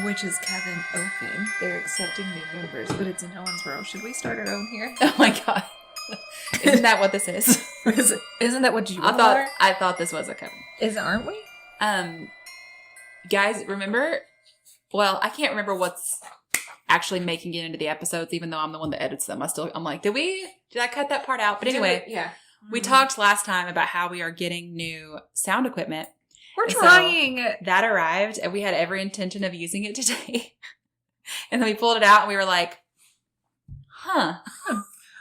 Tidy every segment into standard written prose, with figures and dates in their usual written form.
Witch's Cabin open. They're accepting new members, but it's in no one's row. Should we start our own here? Oh my god. Isn't that what this is? Isn't that what you I thought this was a coven. Aren't we? Guys, remember? Well, I can't remember what's actually making it into the episodes, even though I'm the one that edits them. I'm like, did I cut that part out? But anyway, yeah. We talked last time about how we are getting new sound equipment. We're trying. So that arrived, and we had every intention of using it today. And then we pulled it out, and we were like, huh.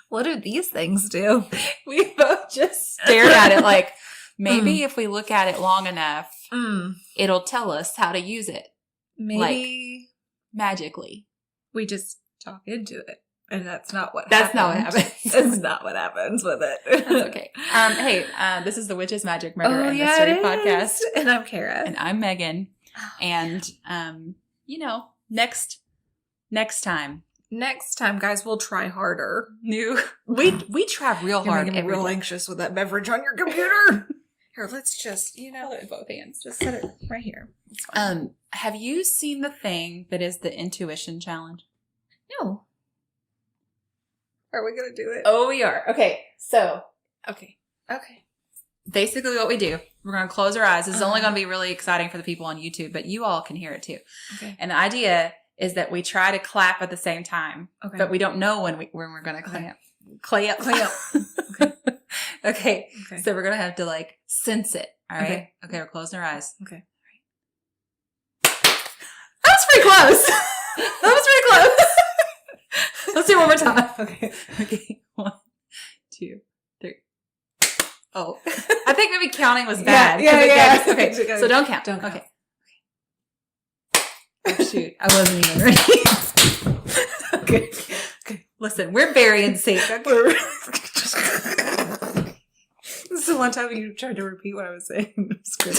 What do these things do? We both just stared at it like, maybe if we look at it long enough, it'll tell us how to use it. Maybe. Like, magically. We just talk into it. And that's not what happens. Not what happens. It's not what happens with it. That's okay. Hey, this is the Witches, Magic, Murder, and Mystery podcast. And I'm Kara. And I'm Megan. And, next time. Next time, guys, we'll try harder. We try real hard. You're real anxious with that beverage on your computer. Here, let's just, hold it with both hands. Just set it right here. It's fine. Have you seen the thing that is the intuition challenge? No. Are we going to do it? Oh, we are. Okay. So. Okay. Basically what we do, we're going to close our eyes. This is only going to be really exciting for the people on YouTube, but you all can hear it too. Okay. And the idea is that we try to clap at the same time, but we don't know when we're going to clap. Clap. Okay. So we're going to have to sense it. All right. Okay. We're closing our eyes. Okay. That was pretty close. Let's do it one more time. Okay. 1, 2, 3. Oh, I think maybe counting was bad. Yeah. Okay. So don't count. Okay. Oh, shoot. I wasn't even ready. Okay. Listen, we're very in sync. This is the one time you tried to repeat what I was saying. It was good.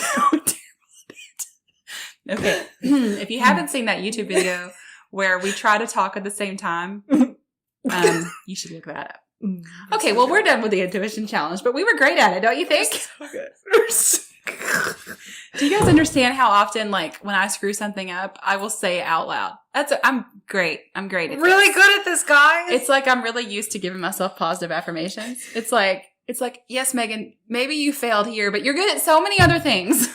Okay. If you haven't seen that YouTube video where we try to talk at the same time, you should look that up. Okay, well, we're done with the intuition challenge, but we were great at it, don't you think? So Do you guys understand how often, when I screw something up, I will say it out loud? I'm great. I'm great at really good at this, guys. It's like I'm really used to giving myself positive affirmations. It's like, yes, Megan, maybe you failed here, but you're good at so many other things.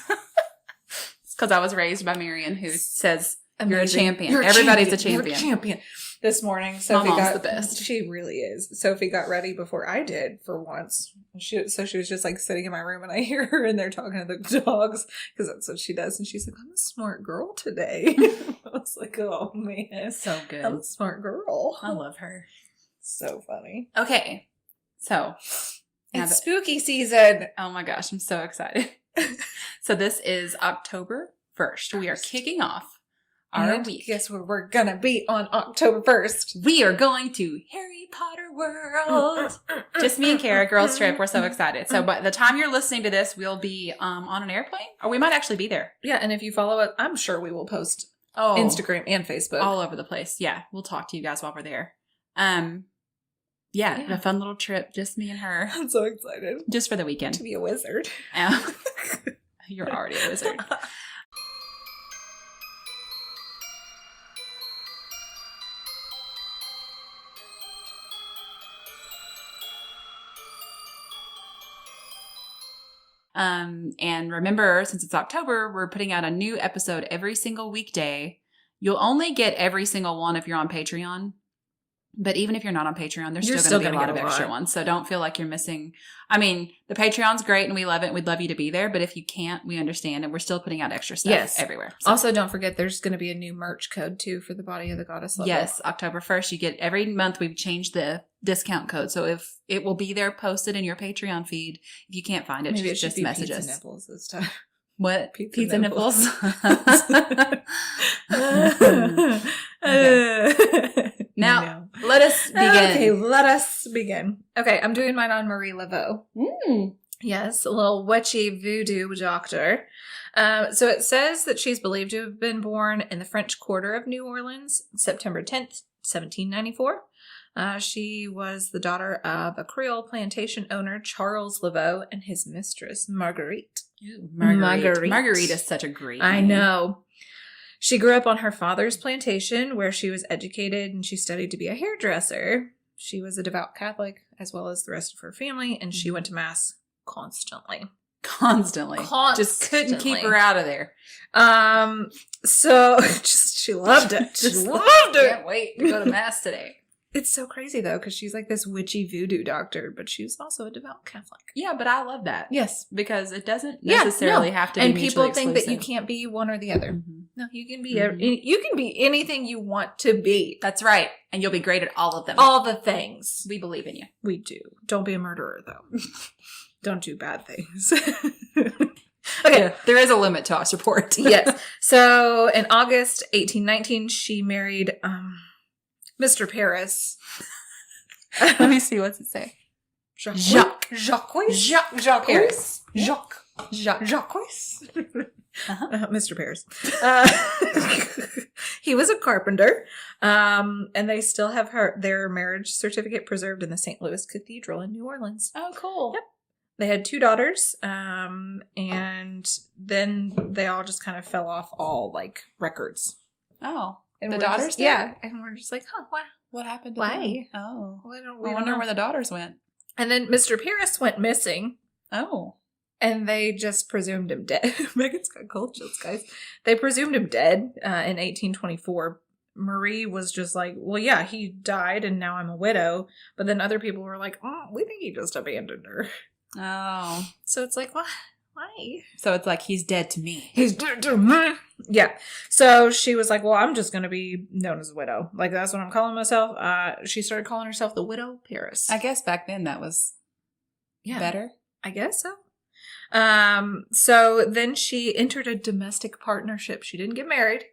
It's because I was raised by Marion, who says, you're a champion. Everybody's a champion. You're a champion. This morning, Sophie got the best. She really is. Sophie got ready before I did for once. So she was just sitting in my room, and I hear her in there talking to the dogs because that's what she does. And she's like, "I'm a smart girl today." I was like, "Oh man, so good. I'm a smart girl. I love her. So funny." Okay, so it's spooky season. Oh my gosh, I'm so excited. So this is October 1st. We are kicking off our week. Guess where we're gonna be on October 1st? We are going to Harry Potter World. Just me and Kara, girls trip. We're so excited. So by the time you're listening to this, we'll be on an airplane, or we might actually be there. Yeah, and if you follow it, I'm sure we will post Instagram and Facebook all over the place. Yeah, we'll talk to you guys while we're there. Yeah, a fun little trip, just me and her. I'm so excited. Just for the weekend. To be a wizard. You're already a wizard. And remember, since it's October, we're putting out a new episode every single weekday. You'll only get every single one if you're on Patreon. But even if you're not on Patreon, there's still going to be a lot of extra ones. So don't feel like you're missing. I mean, the Patreon's great and we love it. We'd love you to be there. But if you can't, we understand. And we're still putting out extra stuff everywhere. So. Also, don't forget there's going to be a new merch code too for the Body of the Goddess level. Yes, October 1st. You get every month we've changed the discount code. So if it will be there posted in your Patreon feed. If you can't find it, maybe just be message pizza us. Nipples this time. What? Pizza nipples? Now, let us begin. Okay, let us begin. Okay, I'm doing mine on Marie Laveau. Yes, a little witchy voodoo doctor. So it says that she's believed to have been born in the French Quarter of New Orleans, September 10th, 1794. She was the daughter of a Creole plantation owner, Charles Laveau, and his mistress, Marguerite. Ooh, Marguerite is such a great name. I know. She grew up on her father's plantation where she was educated and she studied to be a hairdresser. She was a devout Catholic as well as the rest of her family, and she went to mass constantly. Just couldn't keep her out of there. So she loved it. She loved it. Can't wait to go to mass today. It's so crazy though, because she's like this witchy voodoo doctor, but she's also a devout Catholic. Yeah, but I love that. Yes, because it doesn't necessarily have to be mutually exclusive. And people think that you can't be one or the other. Mm-hmm. No, you can be you can be anything you want to be. That's right, and you'll be great at all of them. All the things. We believe in you. We do. Don't be a murderer though. Don't do bad things. Okay, yeah, there is a limit to our support. Yes. So in August 1819, she married Mr. Paris. Let me see. What's it say? Jacques Paris. Jacques. Mr. Paris. He was a carpenter, and they still have their marriage certificate preserved in the St. Louis Cathedral in New Orleans. Oh, cool. Yep. They had 2 daughters, and then they all just kind of fell off all, like, records. Oh. And the daughters just, yeah. And we're just like, huh, what happened to why? them? Oh. I wonder where the daughters went. And then Mr. Paris went missing. Oh. And they just presumed him dead. Megan's got cold chills, guys. They presumed him dead in 1824. Marie was just like, well, yeah, he died and now I'm a widow. But then other people were like, we think he just abandoned her. Oh. So it's like, what? Why? So it's like, he's dead to me. He's dead to me. Yeah. So she was like, well, I'm just going to be known as a widow. Like, that's what I'm calling myself. She started calling herself the Widow Paris. I guess back then that was better. I guess so. So then she entered a domestic partnership. She didn't get married.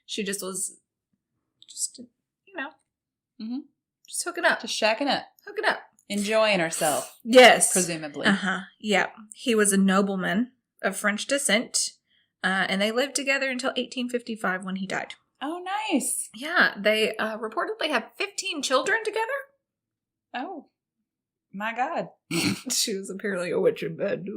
She just was just hooking up. Just shacking up. Hooking up. Enjoying herself. Yes. Presumably. Yeah. He was a nobleman of French descent, and they lived together until 1855 when he died. Oh, nice. Yeah. They reportedly have 15 children together. Oh, my God. She was apparently a witch in bed.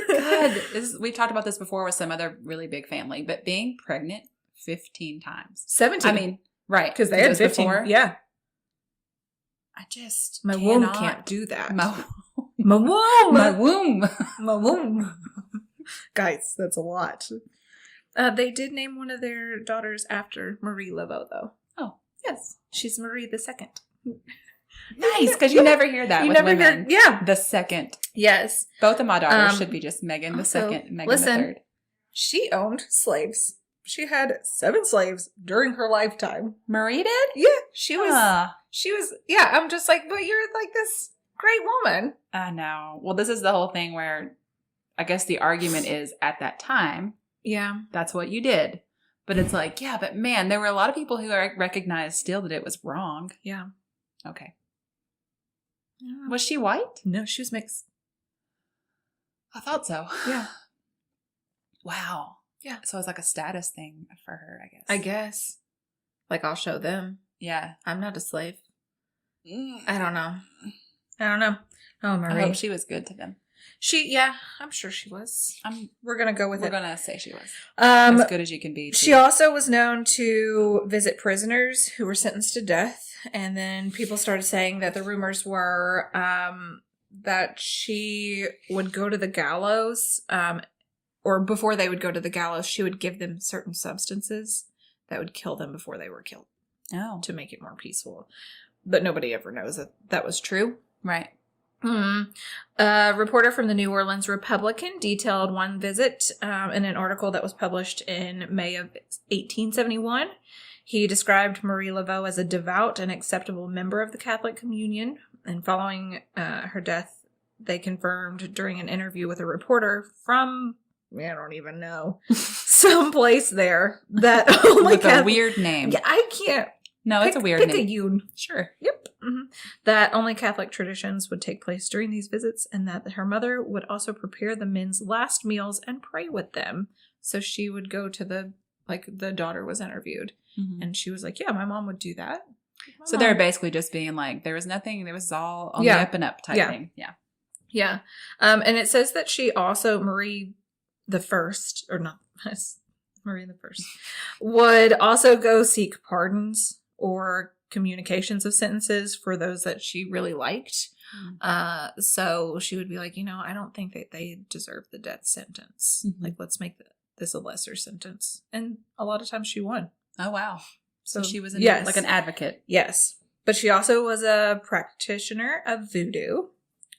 God. We've talked about this before with some other really big family, but being pregnant 15 times. 17. I mean, right. Because they had 15. Before. Yeah. I just my womb can't do that. My womb. Guys, that's a lot. They did name one of their daughters after Marie Laveau, though. Oh, yes, she's Marie the Second. Nice, because you never hear that. You with never women. Hear, the second. Yes, both of my daughters should be just Megan the Second, Megan the Third. She owned slaves. She had 7 slaves during her lifetime. Marie did? Yeah, she was, yeah, I'm just like, but you're like this great woman. I know. Well, this is the whole thing where I guess the argument is at that time. Yeah. That's what you did. But it's like, yeah, but man, there were a lot of people who recognized still that it was wrong. Yeah. Okay. Yeah. Was she white? No, she was mixed. I thought so. Yeah. Wow. Yeah. So it's like a status thing for her, I guess. I guess. Like, I'll show them. Yeah. I'm not a slave. I don't know. Oh, Marie. I hope she was good to them. Yeah, I'm sure she was. We're going to go with it. We're going to say she was. As good as you can be. She also was known to visit prisoners who were sentenced to death. And then people started saying that the rumors were that she would go to the gallows, or before they would go to the gallows, she would give them certain substances that would kill them before they were killed. Oh. To make it more peaceful. But nobody ever knows that that was true. Right. Mm-hmm. A reporter from the New Orleans Republican detailed one visit in an article that was published in May of 1871. He described Marie Laveau as a devout and acceptable member of the Catholic Communion. And following her death, they confirmed during an interview with a reporter from, I don't even know, someplace there that only with a weird name. Yeah, I can't. No, it's a weird name. Pick a yoon. Sure. Yep. Mm-hmm. That only Catholic traditions would take place during these visits, and that her mother would also prepare the men's last meals and pray with them. So she would go to the daughter was interviewed, and she was like, yeah, my mom would do that. So they're basically just being like, there was nothing, there was all on the up and up type thing. Yeah. Yeah. And it says that she also, Marie the First, or not, Marie the First, would also go seek pardons or communications of sentences for those that she really liked. So she would be like, I don't think that they deserve the death sentence. Mm-hmm. Like, let's make this a lesser sentence. And a lot of times she won. Oh, wow. So she was yes. an advocate. Yes. But she also was a practitioner of voodoo.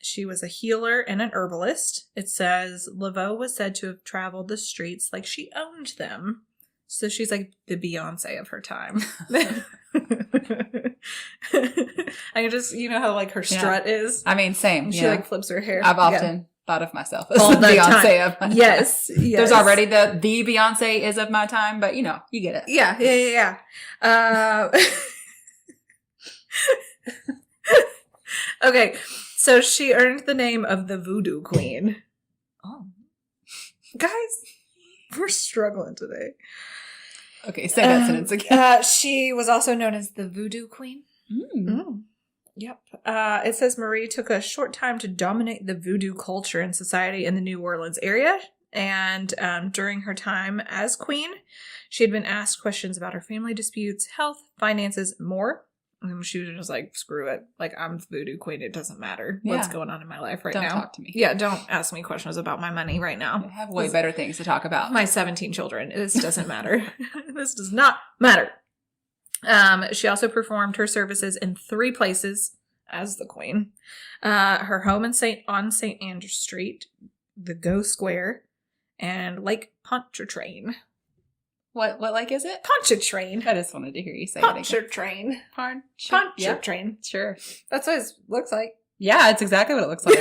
She was a healer and an herbalist. It says Laveau was said to have traveled the streets like she owned them. So she's like the Beyonce of her time. I can just, how like her strut is. I mean, same. She like flips her hair. I've often thought of myself as the Beyonce of my time. Yes. There's already the Beyonce is of my time, but you get it. Yeah. Okay. So she earned the name of the Voodoo Queen. Oh. Guys, we're struggling today. Okay, say that sentence again. She was also known as the Voodoo Queen. Yep. It says Marie took a short time to dominate the voodoo culture and society in the New Orleans area. And during her time as queen, she had been asked questions about her family disputes, health, finances, and more. And she was just like, screw it. Like, I'm the voodoo queen. It doesn't matter what's going on in my life now. Don't talk to me. Yeah, don't ask me questions about my money right now. I have way better things to talk about. My 17 children. This doesn't matter. This does not matter. She also performed her services in 3 places as the queen. Her home on St. Andrew Street, the Go Square, and Lake Pontchartrain. What lake is it? Pontchartrain. I just wanted to hear you say it again. Pontchartrain. Pontchartrain. Yep. Sure. That's what it looks like. Yeah, it's exactly what it looks like.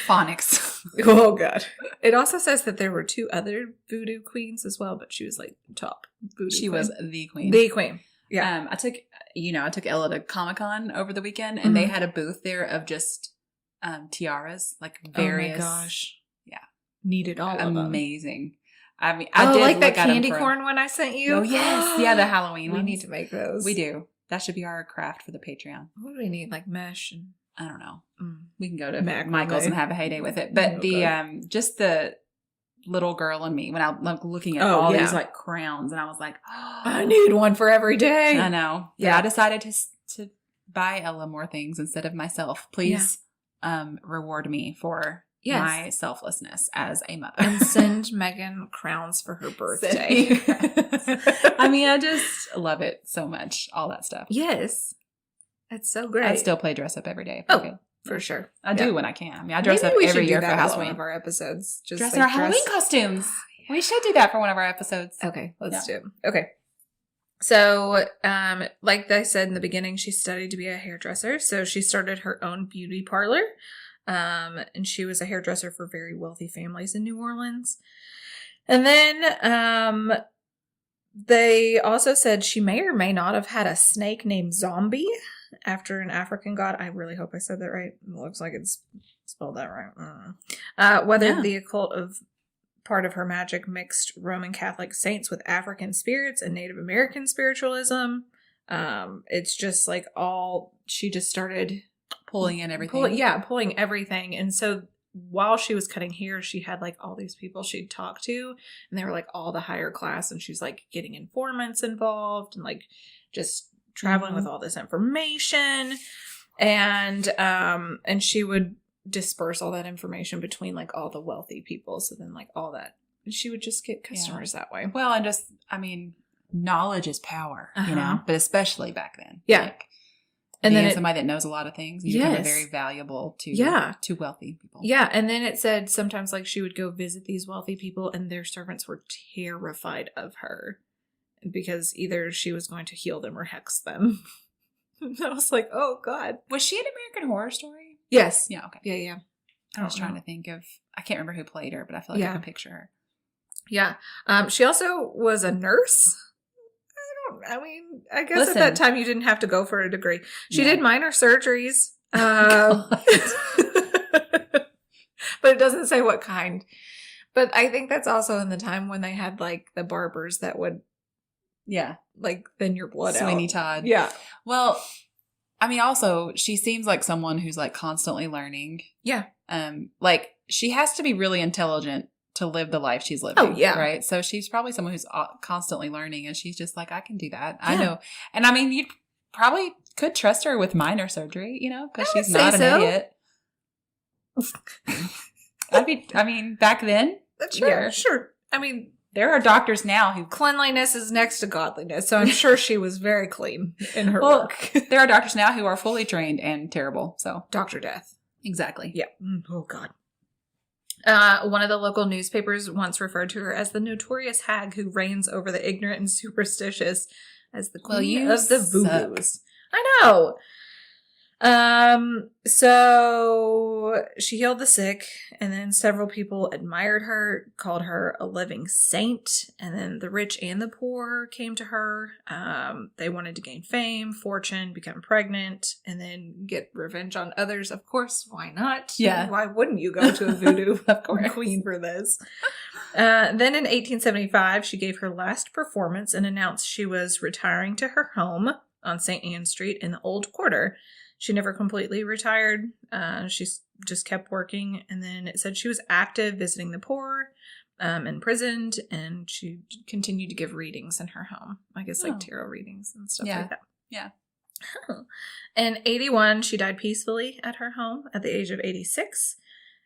Phonics. Oh, God. It also says that there were 2 other voodoo queens as well, but she was like top voodoo She queen. was the queen. The queen. Yeah. I took Ella to Comic-Con over the weekend, and they had a booth there of just tiaras, like various. Oh, my gosh. Yeah. Needed all of them. Amazing. I mean, I did like that look candy corn one I sent you. Oh, yes. Yeah, the Halloween We ones. need to make those. We do. That should be our craft for the Patreon. What do we need? Like mesh and I don't know. We can go to Macrame. Michael's and have a heyday with it. But just the little girl in me when I was looking at all these like crowns, and I was like, I need one for every day. I know. Yeah, I decided to buy Ella more things instead of myself. Please reward me for my selflessness as a mother. And send Megan crowns for her birthday. I mean, I just love it so much. All that stuff. Yes. It's so great. I still play dress up every day. For sure. I do when I can. I mean, I dress up every year for Halloween. One of our episodes. Just dress in our Halloween costumes. We should do that for one of our episodes. Okay, let's do it. Okay. So, like I said in the beginning, she studied to be a hairdresser. So she started her own beauty parlor. And she was a hairdresser for very wealthy families in New Orleans. And then they also said she may or may not have had a snake named Zombie after an African god. I really hope I said that right. It looks like it's spelled that right. Whether the occult of part of her magic mixed Roman Catholic saints with African spirits and Native American spiritualism. It's just like she just started pulling in everything. Pulling everything. And so while she was cutting hair, she had like all these people she'd talk to, and they were like all the higher class, and she's like getting informants involved and like just traveling with all this information. And she would disperse all that information between like all the wealthy people. So then like all that, she would just get customers that way. Well, and just, I mean, knowledge is power, but especially back then. Yeah. Like, and then somebody that knows a lot of things, you become very valuable to wealthy people. Yeah. And then it said sometimes like she would go visit these wealthy people and their servants were terrified of her because either she was going to heal them or hex them. I was like, oh God. Was she an American Horror Story? Yes. Yeah. Okay. Yeah. I was trying to think of, I can't remember who played her, but I feel like I can picture her. Yeah. She also was a nurse. I guess at that time you didn't have to go for a degree. She did minor surgeries. But it doesn't say what kind. But I think that's also in the time when they had like the barbers that would like thin your blood out. Sweeney Todd. Yeah. Well, I mean, also, she seems like someone who's like constantly learning. Yeah. Like she has to be really intelligent to live the life she's living. Oh, yeah. Right? So she's probably someone who's constantly learning, and she's just like, I can do that. Yeah. I know. And I mean, you probably could trust her with minor surgery, you know, because she's not an idiot. I mean, back then. Sure. I mean, there are doctors now who... Cleanliness is next to godliness, so I'm sure she was very clean in her work. There are doctors now who are fully trained and terrible, so... Dr. Death. Exactly. Yeah. Oh, God. One of the local newspapers once referred to her as the notorious hag who reigns over the ignorant and superstitious as the queen of the voodoos. I know. So she healed the sick, and then several people admired her, called her a living saint, and then the rich and the poor came to her. They wanted to gain fame, fortune, become pregnant, and then get revenge on others. Of course, why not? Yeah. Why wouldn't you go to a voodoo queen for this? Then in 1875, she gave her last performance and announced she was retiring to her home on St. Anne Street in the Old Quarter. She never completely retired. She just kept working. And then it said she was active, visiting the poor, imprisoned, and she continued to give readings in her home. I guess like tarot readings and stuff like that. Yeah. In 81, she died peacefully at her home at the age of 86.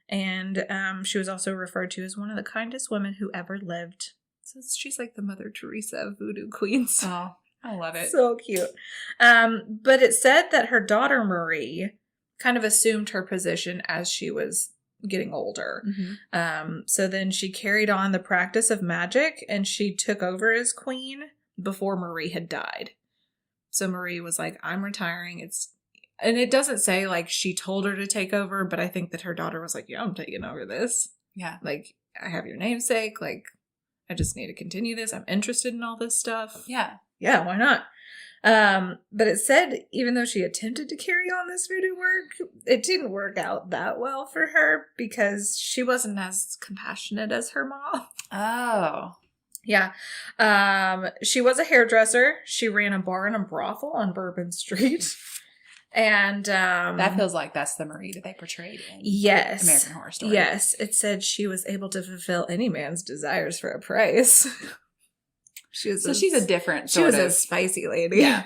And she was also referred to as one of the kindest women who ever lived. So she's like the Mother Teresa of voodoo queens. Oh, I love it. So cute. But it said that her daughter Marie kind of assumed her position as she was getting older. Mm-hmm. So then she carried on the practice of magic, and she took over as queen before Marie had died. So Marie was like, I'm retiring. And it doesn't say like she told her to take over, but I think that her daughter was like, yeah, I'm taking over this. Yeah. Like, I have your namesake. Like, I just need to continue this. I'm interested in all this stuff. Yeah. Yeah, why not? But it said even though she attempted to carry on this voodoo work, it didn't work out that well for her because she wasn't as compassionate as her mom. Oh. Yeah. She was a hairdresser. She ran a bar and a brothel on Bourbon Street. And that feels like that's the Marie that they portrayed in American Horror Story. Yes. It said she was able to fulfill any man's desires for a price. She's a different sort of... She was a spicy lady. Yeah.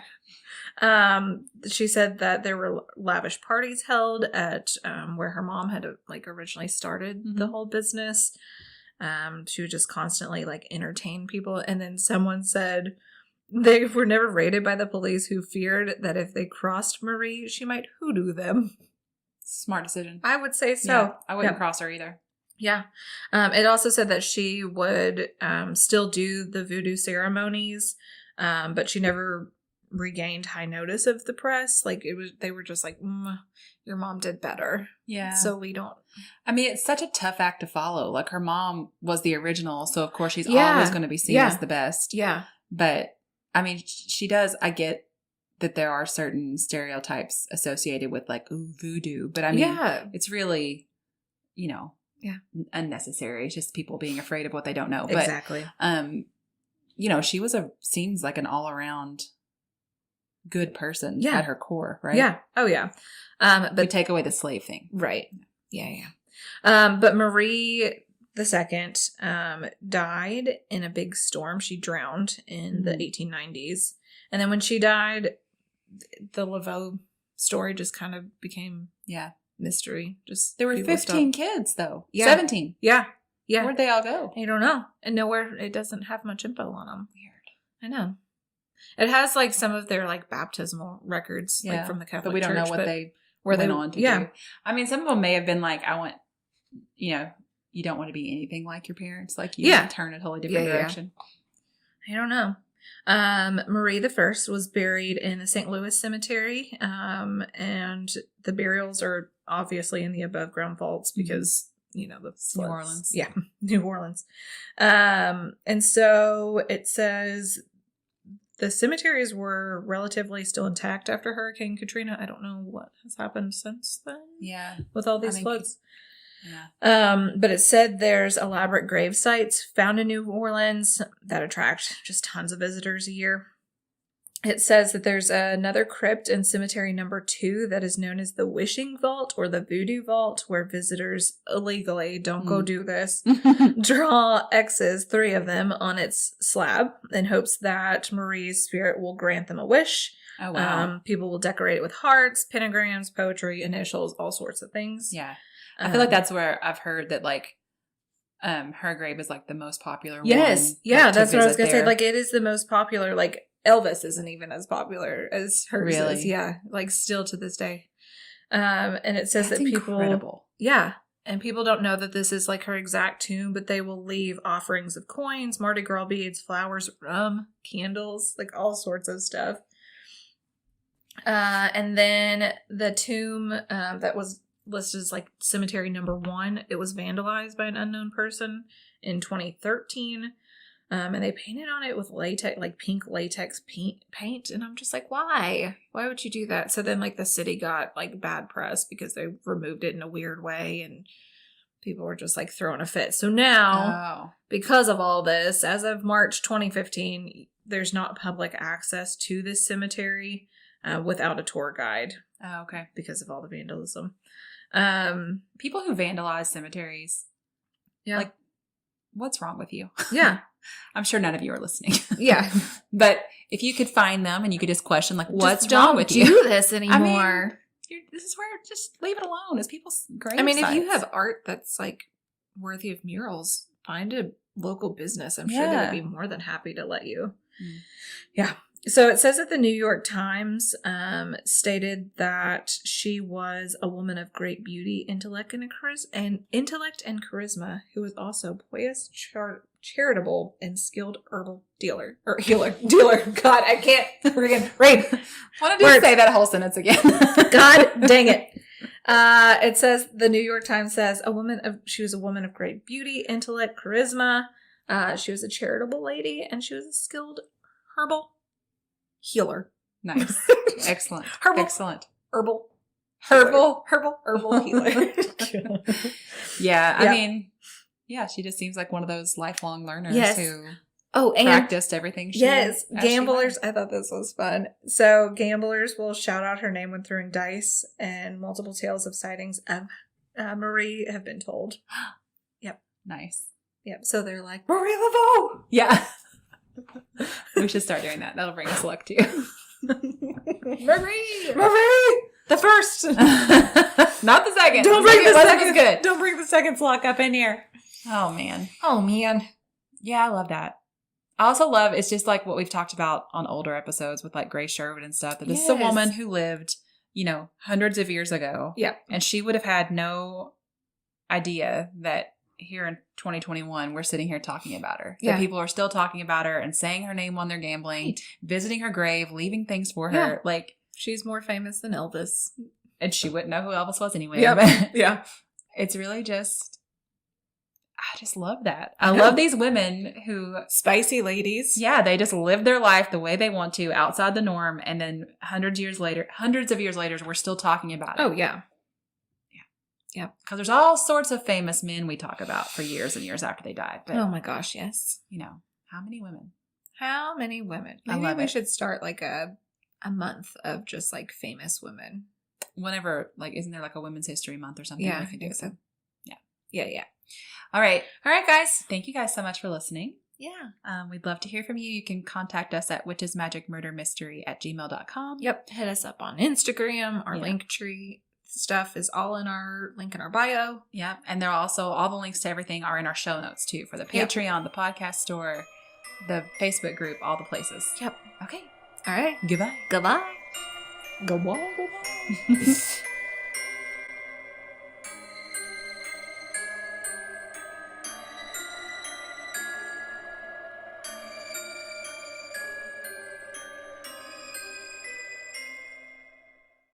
She said that there were lavish parties held at where her mom had like originally started the whole business. She would just constantly like entertain people. And then someone said they were never raided by the police, who feared that if they crossed Marie, she might hoodoo them. Smart decision. I would say so. Yeah, I wouldn't cross her either. Yeah. It also said that she would still do the voodoo ceremonies, but she never regained high notice of the press. Like they were just like, your mom did better. Yeah. So we don't. I mean, it's such a tough act to follow. Like her mom was the original, so of course she's always going to be seen as the best. Yeah. But I mean, she does. I get that there are certain stereotypes associated with like voodoo, but I mean, it's really, unnecessary. It's just people being afraid of what they don't know. But, exactly. She seems like an all around good person at her core, right? Yeah. Oh yeah. But take away the slave thing, right? Yeah. But Marie II died in a big storm. She drowned in the 1890s, and then when she died, the Laveau story just kind of became mystery. Just there were 15 kids though. Yeah. 17. Yeah. Where'd they all go? I don't know. And nowhere. It doesn't have much info on them. Weird. I know. It has like some of their like baptismal records, like from the Catholic Church, but we don't know what they went on to do. I mean, some of them may have been like, I want, you don't want to be anything like your parents. Like you turn a totally different direction. I don't know. Marie I was buried in the St. Louis cemetery. And the burials are obviously in the above ground vaults because, the floods. New Orleans. Yeah. New Orleans. And so it says the cemeteries were relatively still intact after Hurricane Katrina. I don't know what has happened since then. Yeah. With all these floods. Yeah. But it said there's elaborate grave sites found in New Orleans that attract just tons of visitors a year. It says that there's another crypt in cemetery number 2 that is known as the Wishing Vault or the Voodoo Vault, where visitors illegally, don't go do this, draw X's, 3 of them, on its slab in hopes that Marie's spirit will grant them a wish. Oh, wow. People will decorate it with hearts, pentagrams, poetry, initials, all sorts of things. Yeah. I feel like that's where I've heard that, like, her grave is, like, the most popular one. Yes. Yeah, that's what I was going to say. there. Like, it is the most popular. Like, Elvis isn't even as popular as hers Really? is. Yeah. Like, still to this day. And it says That's that people... incredible. Yeah. And people don't know that this is, like, her exact tomb, but they will leave offerings of coins, Mardi Gras beads, flowers, rum, candles, like, all sorts of stuff. And then the tomb that was listed as, like, cemetery number 1, it was vandalized by an unknown person in 2013. And they painted on it with latex, like pink latex paint. And I'm just like, why? Why would you do that? So then, like, the city got, like, bad press because they removed it in a weird way. And people were just, like, throwing a fit. So now, because of all this, as of March 2015, there's not public access to this cemetery without a tour guide. Oh, okay. Because of all the vandalism. People who vandalize cemeteries, like, what's wrong with you? Yeah. I'm sure none of you are listening. Yeah. But if you could find them and you could just question, like, what's just wrong with you? Don't do this anymore. I mean, this is where, just leave it alone. It's people's grave I mean, if you sites. have art that's, like, worthy of murals, find a local business. I'm sure they would be more than happy to let you. Mm. Yeah. So it says that the New York Times stated that she was a woman of great beauty, intellect, and charisma, who was also pious, charitable, and skilled herbal healer. God, I can't freaking read. Why don't you say that whole sentence again? God dang it. It says, the New York Times says, she was a woman of great beauty, intellect, charisma. She was a charitable lady, and she was a skilled herbal healer. Nice. Excellent. Excellent. Herbal healer. Yeah, I mean, she just seems like one of those lifelong learners who and practiced everything she gamblers. I thought this was fun. So gamblers will shout out her name when throwing dice, and multiple tales of sightings of Marie have been told. Yep. Nice. Yep. So they're like, Marie Laveau! Yeah. We should start doing that. That'll bring us luck too. Marie! The first! Not the second. Don't bring the second. Good. Don't bring the second luck up in here. Oh, man. Yeah, I love that. I also love, it's just like what we've talked about on older episodes with, like, Grace Sherwood and stuff, that this is a woman who lived, hundreds of years ago. Yeah. And she would have had no idea that here in 2021, we're sitting here talking about her. That people are still talking about her and saying her name when they're gambling, visiting her grave, leaving things for her. Yeah. Like, she's more famous than Elvis. And she wouldn't know who Elvis was anyway. Yep. But yeah. It's really just, I just love that. I love these women who... Spicy ladies. Yeah, they just live their life the way they want to, outside the norm. And then hundreds of years later, we're still talking about it. Oh, yeah. Yeah. Because there's all sorts of famous men we talk about for years and years after they died. But, oh my gosh, yes. How many women? Maybe we should start like a month of just like famous women. Whenever, like, isn't there like a Women's History Month or something? Yeah, we can do so. Yeah. All right, guys. Thank you guys so much for listening. Yeah. We'd love to hear from you. You can contact us at witchesmagicmurdermystery@gmail.com. Yep. Hit us up on Instagram. Our link tree stuff is all in our link in our bio. Yeah. And there are also all the links to everything are in our show notes too, for the Patreon, the podcast store, the Facebook group, all the places. Yep. Okay. All right. Goodbye. Goodbye.